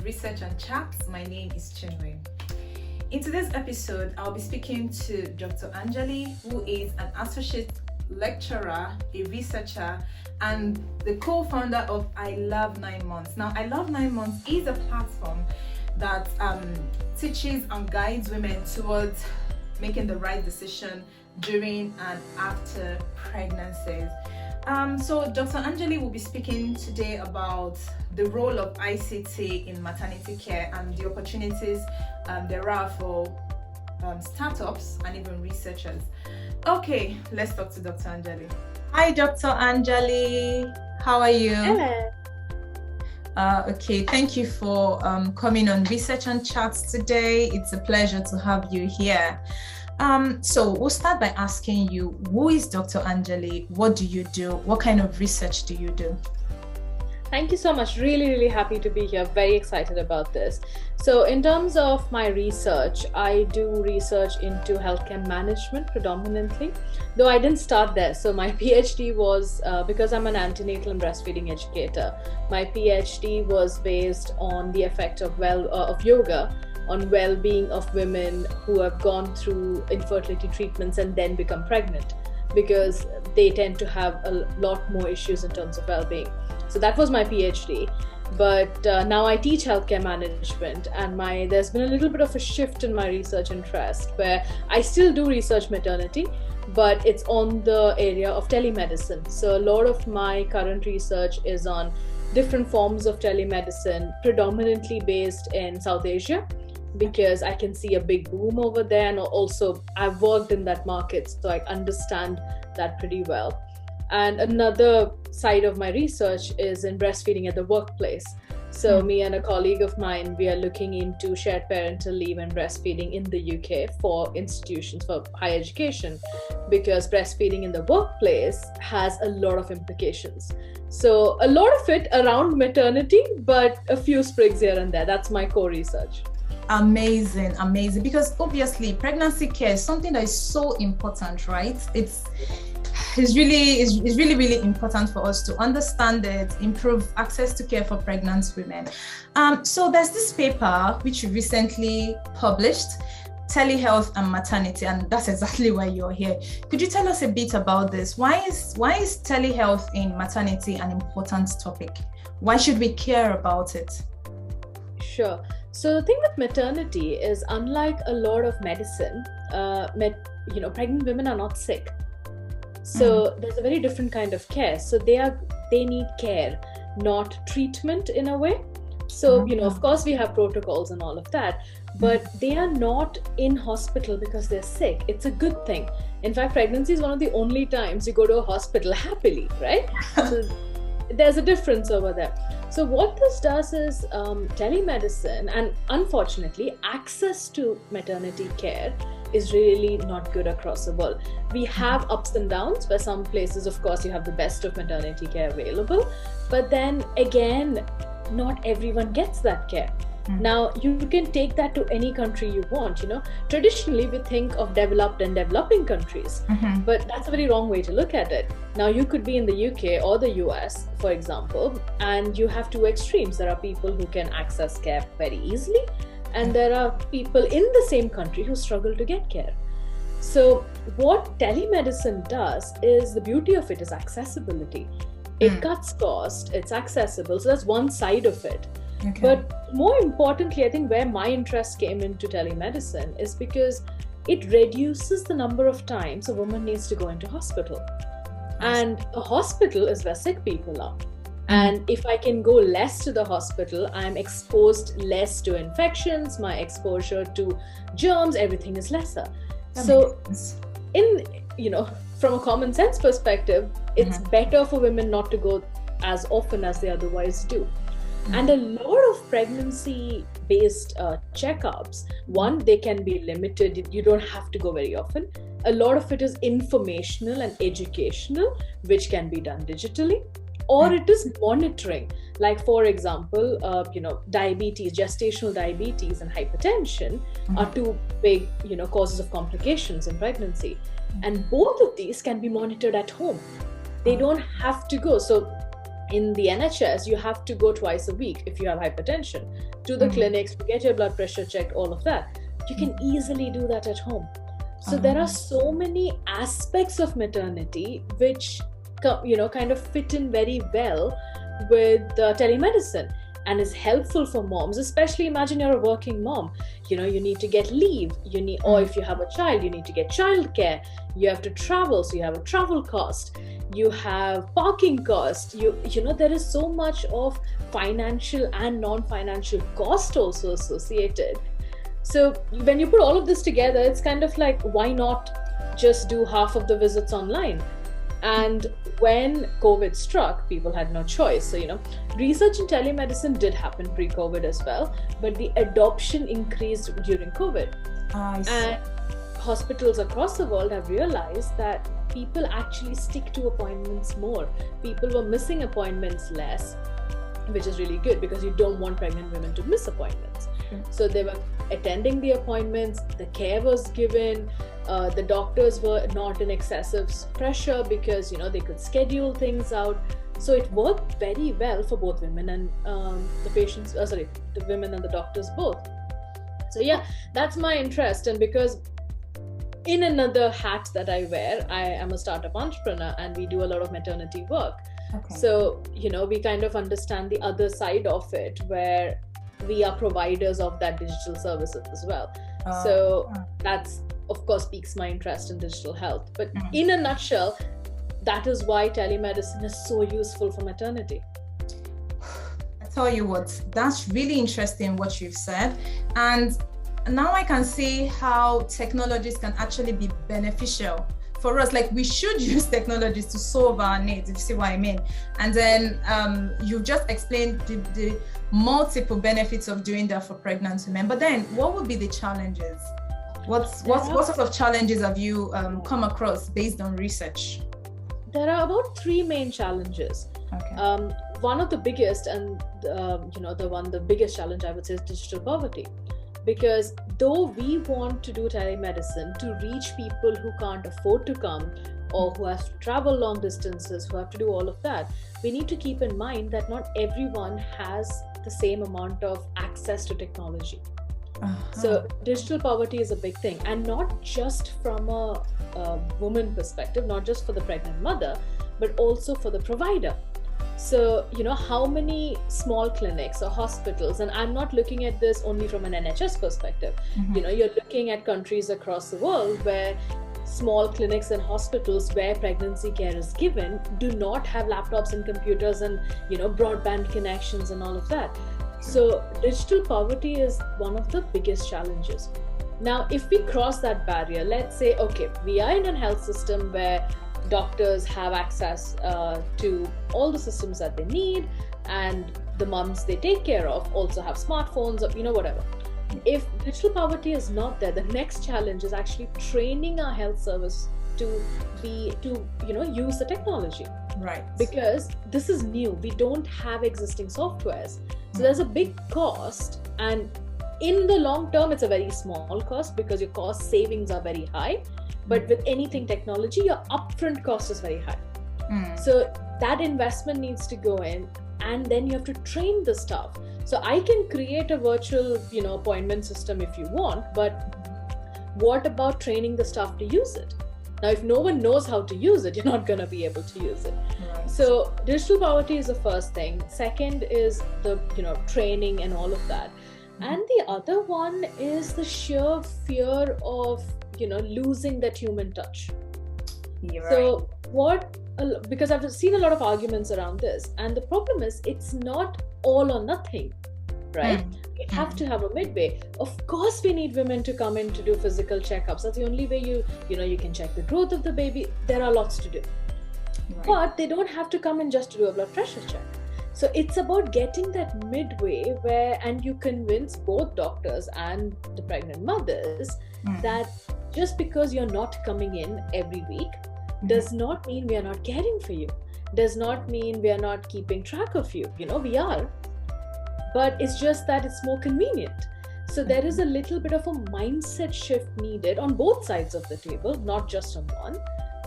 of Research and Chats. My name is Chinwe. In today's episode, I'll be speaking to Dr. Anjali, who is an associate lecturer, a researcher, and the co-founder of I Love 9 Months. Now, I Love 9 Months is a platform that teaches and guides women towards making the right decision during and after pregnancies. So Dr. Anjali will be speaking today about the role of ICT in maternity care and the opportunities there are for startups and even researchers. Okay, let's talk to Dr. Anjali. Hi, Dr. Anjali. How are you? Hello. Okay, thank you for coming on Research and Chats today. It's a pleasure to have you here. So we'll start by asking you, who is Dr. Anjali? What do you do? What kind of research do you do? Thank you so much. Really happy to be here. Very excited about this. So in terms of my research, I do research into healthcare management predominantly, though I didn't start there. So my PhD was, because I'm an antenatal and breastfeeding educator, my PhD was based on the effect of yoga on well-being of women who have gone through infertility treatments and then become pregnant, because they tend to have a lot more issues in terms of well-being. So that was my PhD. But now I teach healthcare management, and there's been a little bit of a shift in my research interest where I still do research maternity, but it's on the area of telemedicine. So a lot of my current research is on different forms of telemedicine, predominantly based in South Asia, because I can see a big boom over there, and also I've worked in that market, so I understand that pretty well. And another side of my research is in breastfeeding at the workplace. So me and a colleague of mine, we are looking into shared parental leave and breastfeeding in the UK for institutions for higher education, because breastfeeding in the workplace has a lot of implications. So a lot of it around maternity, but a few sprigs here and there. That's my core research. Amazing. Because obviously pregnancy care is something that is so important, right? It's really important for us to understand it, improve access to care for pregnant women. So there's this paper which you recently published, Telehealth and Maternity, and that's exactly why you're here. Could you tell us a bit about this? Why is telehealth in maternity an important topic? Why should we care about it? Sure. So the thing with maternity is, unlike a lot of medicine, pregnant women are not sick. So there's a very different kind of care. So they need care, not treatment in a way. So, of course we have protocols and all of that, but they are not in hospital because they're sick. It's a good thing. In fact, pregnancy is one of the only times you go to a hospital happily, right? So there's a difference over there. So what this does is telemedicine, and unfortunately access to maternity care is really not good across the world. We have ups and downs where some places, of course, you have the best of maternity care available, but then again, not everyone gets that care. Now, you can take that to any country you want. Traditionally we think of developed and developing countries, but that's a very wrong way to look at it. Now, you could be in the UK or the US, for example, and you have two extremes. There are people who can access care very easily, and there are people in the same country who struggle to get care. So what telemedicine does is, the beauty of it is accessibility. It cuts cost, it's accessible. So that's one side of it. Okay. But more importantly, I think where my interest came into telemedicine is because it reduces the number of times a woman needs to go into hospital. And a hospital is where sick people are. And if I can go less to the hospital, I'm exposed less to infections, my exposure to germs, everything is lesser. So from a common sense perspective, it's better for women not to go as often as they otherwise do. And a lot of pregnancy-based checkups, one, they can be limited. You don't have to go very often. A lot of it is informational and educational, which can be done digitally. Or it is monitoring. Like, for example, diabetes, gestational diabetes and hypertension are two big, causes of complications in pregnancy. And both of these can be monitored at home. They don't have to go. So in the NHS, you have to go twice a week if you have hypertension, to the clinics to get your blood pressure checked, all of that. You can easily do that at home. So there are so many aspects of maternity which, kind of fit in very well with telemedicine and is helpful for moms. Especially imagine you're a working mom, you need to get leave, or if you have a child, you need to get childcare, you have to travel, so you have a travel cost, you have parking cost, there is so much of financial and non-financial cost also associated. So when you put all of this together, it's kind of like, why not just do half of the visits online? And when COVID struck, people had no choice. So, research in telemedicine did happen pre-COVID as well, but the adoption increased during COVID. And hospitals across the world have realized that people actually stick to appointments more. People were missing appointments less, which is really good because you don't want pregnant women to miss appointments. So they were attending the appointments, the care was given, the doctors were not in excessive pressure because they could schedule things out. So it worked very well for both women and the women and the doctors both. So yeah, that's my interest. And because in another hat that I wear, I am a startup entrepreneur and we do a lot of maternity work. So we kind of understand the other side of it, where we are providers of that digital services as well. So that's, of course, piques my interest in digital health. But in a nutshell, that is why telemedicine is so useful for maternity. I tell you what, that's really interesting what you've said. And now I can see how technologies can actually be beneficial for us. Like, we should use technologies to solve our needs, if you see what I mean. And then you've just explained the multiple benefits of doing that for pregnant women. But then what would be the challenges? What sort of challenges have you come across based on research? There are about 3 main challenges. One of the biggest, and the biggest challenge I would say, is digital poverty. Because though we want to do telemedicine to reach people who can't afford to come, or who have to travel long distances, who have to do all of that, we need to keep in mind that not everyone has the same amount of access to technology. So digital poverty is a big thing, and not just from a woman perspective, not just for the pregnant mother, but also for the provider. So, how many small clinics or hospitals, and I'm not looking at this only from an NHS perspective, you're looking at countries across the world where small clinics and hospitals where pregnancy care is given do not have laptops and computers and, broadband connections and all of that. So digital poverty is one of the biggest challenges. Now, if we cross that barrier, let's say, okay, we are in a health system where doctors have access to all the systems that they need, and the moms they take care of also have smartphones, or whatever. If digital poverty is not there, the next challenge is actually training our health service to use the technology. Right. Because this is new. We don't have existing softwares. So there's a big cost, and in the long term, it's a very small cost because your cost savings are very high. But with anything technology, your upfront cost is very high. So that investment needs to go in, and then you have to train the staff. So I can create a virtual, appointment system if you want, but what about training the staff to use it? Now, if no one knows how to use it, you're not going to be able to use it. Right. So digital poverty is the first thing. Second is the, training and all of that. And the other one is the sheer fear of, losing that human touch. You're so right. Because I've seen a lot of arguments around this, and the problem is it's not all or nothing, right? We have to have a midway. Of course, we need women to come in to do physical checkups. That's the only way you can check the growth of the baby. There are lots to do. Right. But they don't have to come in just to do a blood pressure check. So it's about getting that midway and you convince both doctors and the pregnant mothers that just because you're not coming in every week does not mean we are not caring for you. Does not mean we are not keeping track of you. We are. But it's just that it's more convenient. So there is a little bit of a mindset shift needed on both sides of the table, not just on one,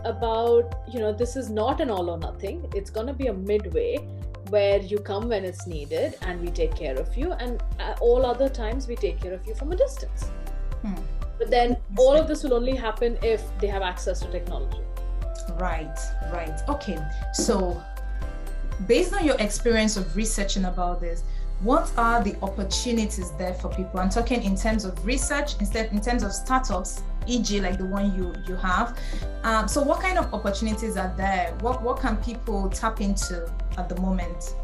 about, this is not an all or nothing. It's going to be a midway. where you come when it's needed and we take care of you, and all other times we take care of you from a distance. But then all of this will only happen if they have access to technology. Right. Okay. So based on your experience of researching about this, what are the opportunities there for people? I'm talking in terms of research, instead in terms of startups, e.g. like the one you have. So what kind of opportunities are there? What can people tap into at the moment?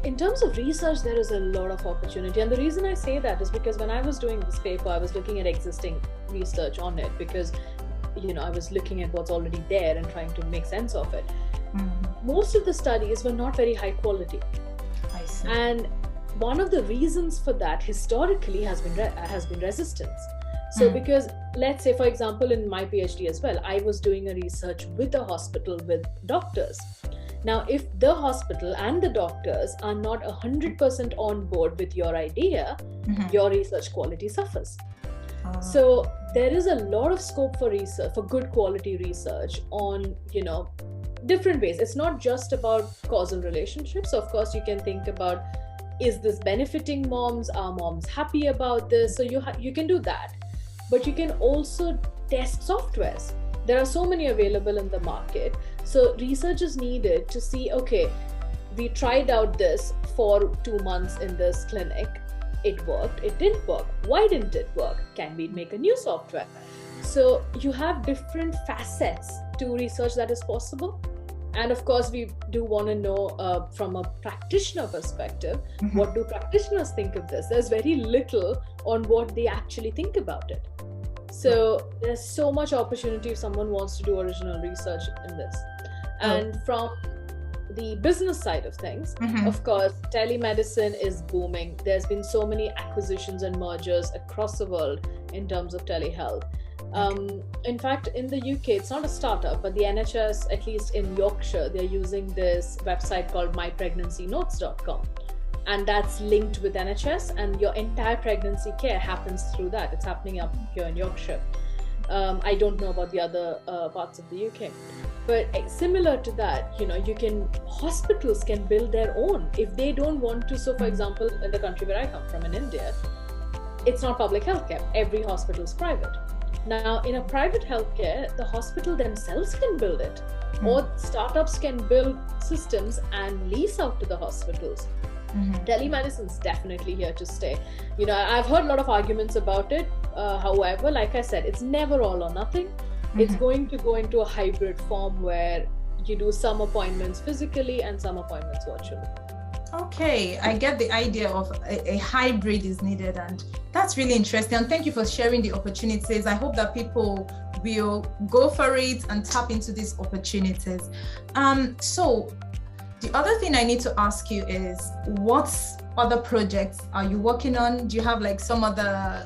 In terms of research, there is a lot of opportunity. And the reason I say that is because when I was doing this paper, I was looking at existing research on it, because I was looking at what's already there and trying to make sense of it. Most of the studies were not very high quality. I see. And one of the reasons for that historically has been resistance. So because let's say, for example, in my PhD as well, I was doing a research with a hospital with doctors. Now, if the hospital and the doctors are not 100% on board with your idea, your research quality suffers. So there is a lot of scope for research, for good quality research on, different ways. It's not just about causal relationships. Of course, you can think about, is this benefiting moms? Are moms happy about this? So you can do that. But you can also test softwares. There are so many available in the market. So research is needed to see, okay, we tried out this for 2 months in this clinic. It worked, it didn't work. Why didn't it work? Can we make a new software? So you have different facets to research that is possible. And of course, we do want to know from a practitioner perspective, what do practitioners think of this? There's very little on what they actually think about it. So there's so much opportunity if someone wants to do original research in this. And from the business side of things, of course, telemedicine is booming. There's been so many acquisitions and mergers across the world in terms of telehealth. In fact, in the UK, it's not a startup, but the NHS, at least in Yorkshire, they're using this website called mypregnancynotes.com. And that's linked with NHS, and your entire pregnancy care happens through that. It's happening up here in Yorkshire. I don't know about the other parts of the UK. But similar to that, hospitals can build their own if they don't want to. So for example, in the country where I come from, in India, it's not public healthcare. Every hospital is private. Now, in a private healthcare, the hospital themselves can build it, or startups can build systems and lease out to the hospitals. Telemedicine is definitely here to stay. I've heard a lot of arguments about it. However, like I said, it's never all or nothing. It's going to go into a hybrid form where you do some appointments physically and some appointments virtually. Okay, I get the idea of a hybrid is needed, and that's really interesting. And thank you for sharing the opportunities. I hope that people will go for it and tap into these opportunities. So the other thing I need to ask you is, what other projects are you working on? Do you have like some other,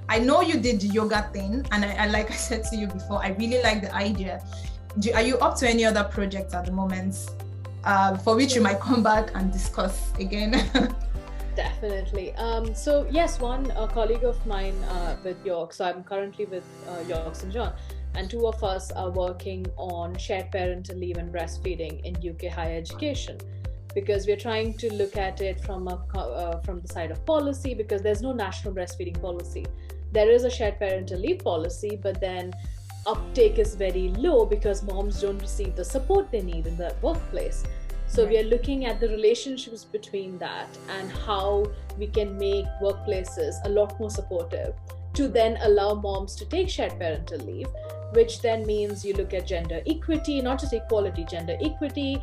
I know you did the yoga thing, and I like I said to you before, I really like the idea. Are you up to any other projects at the moment? For which you might come back and discuss again. Definitely. So yes, one colleague of mine with York, so I'm currently with York St. John, and two of us are working on shared parental leave and breastfeeding in UK higher education, because we're trying to look at it from the side of policy, because there's no national breastfeeding policy. There is a shared parental leave policy, but then uptake is very low because moms don't receive the support they need in the workplace. So we are looking at the relationships between that and how we can make workplaces a lot more supportive to then allow moms to take shared parental leave, which then means you look at gender equity, not just equality, gender equity,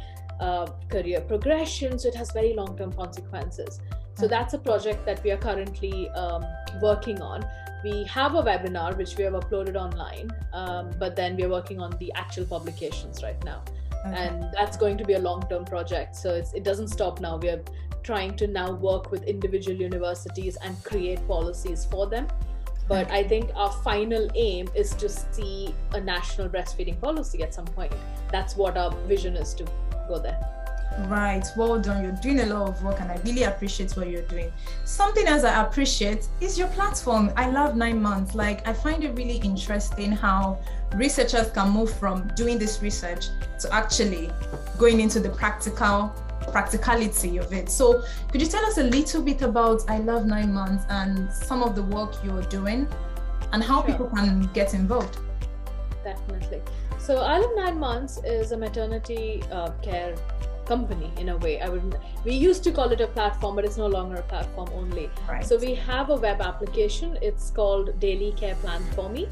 career progression. So it has very long-term consequences. So that's a project that we are currently working on. We have a webinar which we have uploaded online, but then we're working on the actual publications right now. And that's going to be a long-term project. So it doesn't stop now. We're trying to now work with individual universities and create policies for them. But I think our final aim is to see a national breastfeeding policy at some point. That's what our vision is, to go there. Right, well done. You're doing a lot of work, and I really appreciate what you're doing. Something else I appreciate is your platform. I love 9 months. Like, I find it really interesting how researchers can move from doing this research to actually going into the practical practicality of it. So could you tell us a little bit about I Love 9 Months and some of the work you're doing and how people can get involved? Definitely. So I Love 9 Months is a maternity care company in a way. We used to call it a platform, but it's no longer a platform only. Right. So we have a web application. It's called Daily Care Plan for Me.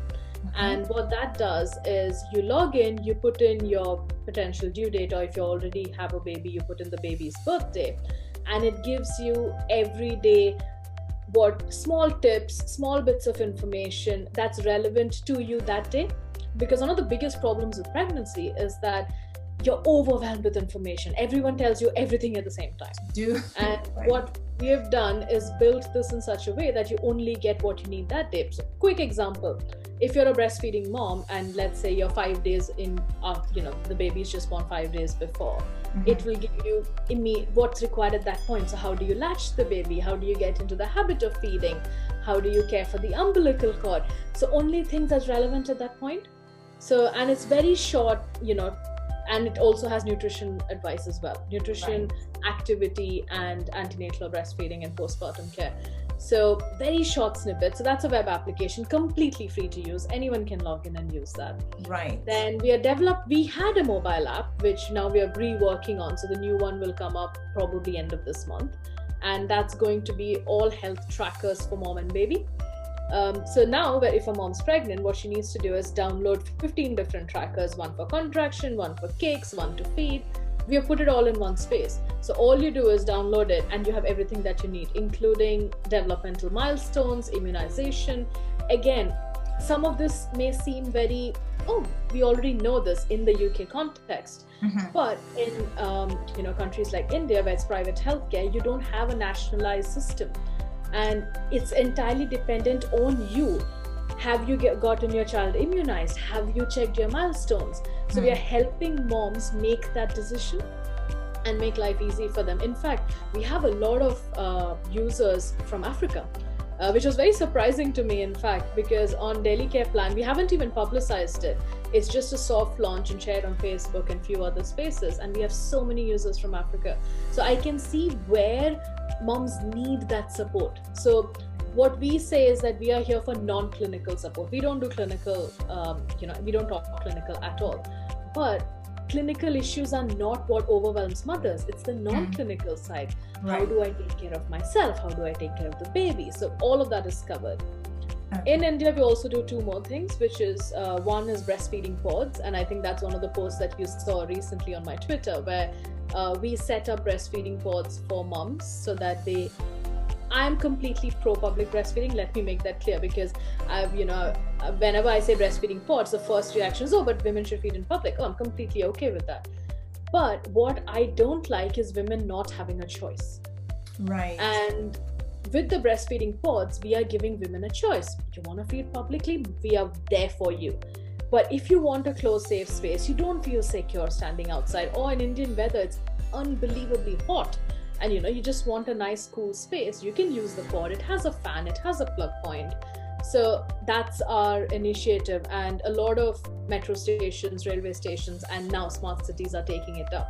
And what that does is you log in, you put in your potential due date, or if you already have a baby, you put in the baby's birthday, and it gives you every day what small tips, small bits of information that's relevant to you that day. Because one of the biggest problems with pregnancy is that you're overwhelmed with information. Everyone tells you everything at the same time. And what we have done is built this in such a way that you only get what you need that day. So, quick example, if you're a breastfeeding mom and let's say you're 5 days in, the baby's just born 5 days before, it will give you what's required at that point. So how do you latch the baby? How do you get into the habit of feeding? How do you care for the umbilical cord? So only things that's relevant at that point. So, and it's very short, and it also has nutrition advice as well. Nutrition, activity, and antenatal breastfeeding and postpartum care. So very short snippets. So that's a web application, completely free to use. Anyone can log in and use that. Right. Then we had a mobile app, which now we are reworking on. So the new one will come up probably end of this month. And that's going to be all health trackers for mom and baby. So now if a mom's pregnant, what she needs to do is download 15 different trackers, one for contraction, one for kicks, one to feed. We have put it all in one space. So all you do is download it and you have everything that you need, including developmental milestones, immunization. Again, some of this may seem very, we already know this in the UK context. But in countries like India, where it's private healthcare, you don't have a nationalized system. And it's entirely dependent on you. Have you gotten your child immunized? Have you checked your milestones? So we are helping moms make that decision and make life easy for them. In fact, we have a lot of users from Africa, which was very surprising to me, in fact, because on Daily Care Plan, we haven't even publicized it. It's just a soft launch and shared on Facebook and few other spaces. And we have so many users from Africa. So I can see where moms need that support. So what we say is that we are here for non-clinical support. We don't do clinical, we don't talk clinical at all. But clinical issues are not what overwhelms mothers. It's the non-clinical side. Right. How do I take care of myself? How do I take care of the baby? So all of that is covered. In India, we also do 2 more things, which is one is Breastfeeding Pods. And I think that's one of the posts that you saw recently on my Twitter, where we set up breastfeeding pods for moms so that I'm completely pro public breastfeeding. Let me make that clear, because whenever I say breastfeeding pods, the first reaction is, but women should feed in public. I'm completely okay with that. But what I don't like is women not having a choice. Right. And with the breastfeeding pods, we are giving women a choice. You want to feed publicly? We are there for you. But if you want a closed, safe space, you don't feel secure standing outside, or in Indian weather, it's unbelievably hot, and you just want a nice cool space, you can use the pod. It has a fan, it has a plug point. So that's our initiative, and a lot of metro stations, railway stations, and now smart cities are taking it up.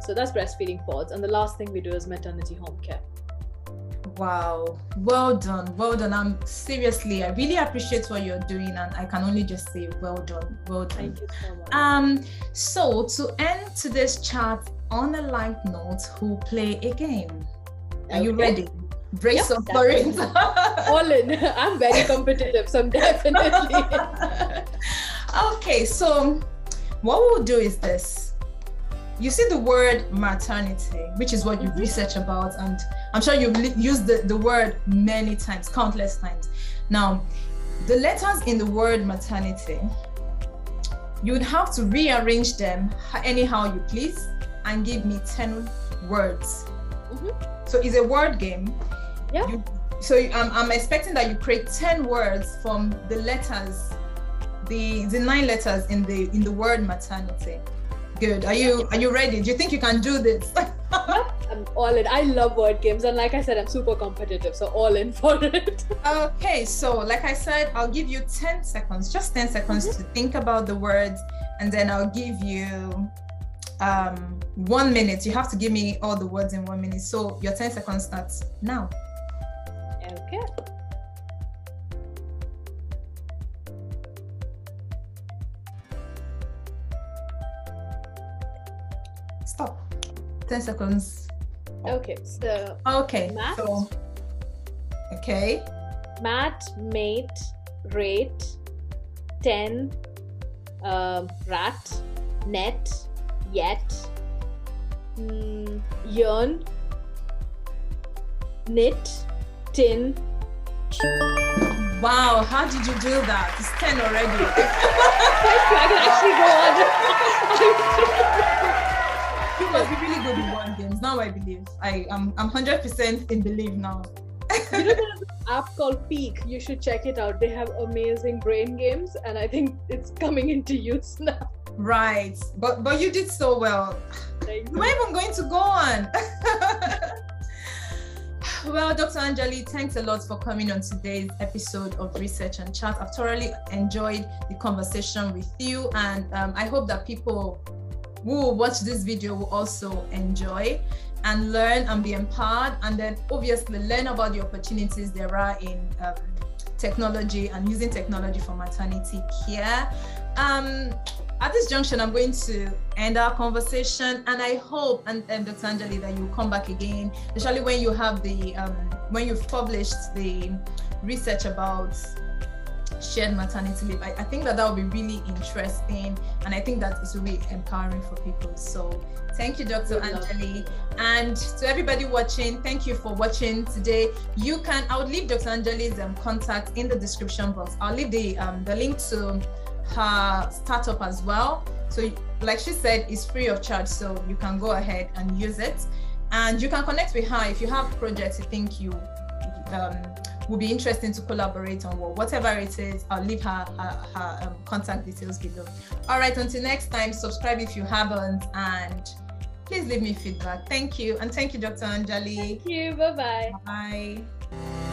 So that's breastfeeding pods. And the last thing we do is maternity home care. Wow, well done. I really appreciate what you're doing, and I can only just say well done. Thank you so much. So to end today's chat on a light note, we'll play a game. Are you ready? Brace up for it. All in. I'm very competitive, so I'm definitely. Okay, so what we'll do is this. You see the word maternity, which is what you've researched about, and I'm sure you've used the word many times, countless times. Now, the letters in the word maternity, you would have to rearrange them anyhow you please and give me 10 words. So it's a word game. Yeah. I'm expecting that you create 10 words from the letters, the 9 letters in the word maternity. Good. Are you ready? Do you think you can do this? I'm all in. I love word games, and like I said, I'm super competitive, so all in for it. Okay, so like I said, I'll give you 10 seconds, just 10 seconds to think about the words, and then I'll give you 1 minute. You have to give me all the words in 1 minute. So your 10 seconds starts now. Okay. Stop. 10 seconds. Okay. So. Okay. Mat. So. Okay. Mat, mate, rate, 10, rat, net, yet, yearn, knit, tin. Wow, how did you do that? It's 10 already. I can actually go on. You must be really good in board games. Now I believe. I'm 100% in belief now. You know, there's an app called Peak. You should check it out. They have amazing brain games, and I think it's coming into use now. Right, but you did so well. Thank Am I even going to go on? Well, Dr. Anjali, thanks a lot for coming on today's episode of Research and Chat. I've thoroughly enjoyed the conversation with you, and I hope that people who will watch this video will also enjoy and learn and be empowered, and then obviously learn about the opportunities there are in technology and using technology for maternity care. At this junction, I'm going to end our conversation, and I hope, and Dr. Anjali, that you'll come back again, especially when you have the, when you've published the research about shared maternity leave. I think that will be really interesting, and I think that it will be empowering for people. So thank you, Dr. Anjali. And to everybody watching, thank you for watching today. I would leave Dr. Anjali's contact in the description box. I'll leave the link to her startup as well. So like she said, it's free of charge, so you can go ahead and use it. And you can connect with her if you have projects you think you will be interesting to collaborate on, whatever it is. I'll leave her contact details below. All right, until next time, subscribe if you haven't, and please leave me feedback. Thank you, and thank you, Dr. Anjali. Thank you. Bye-bye. Bye.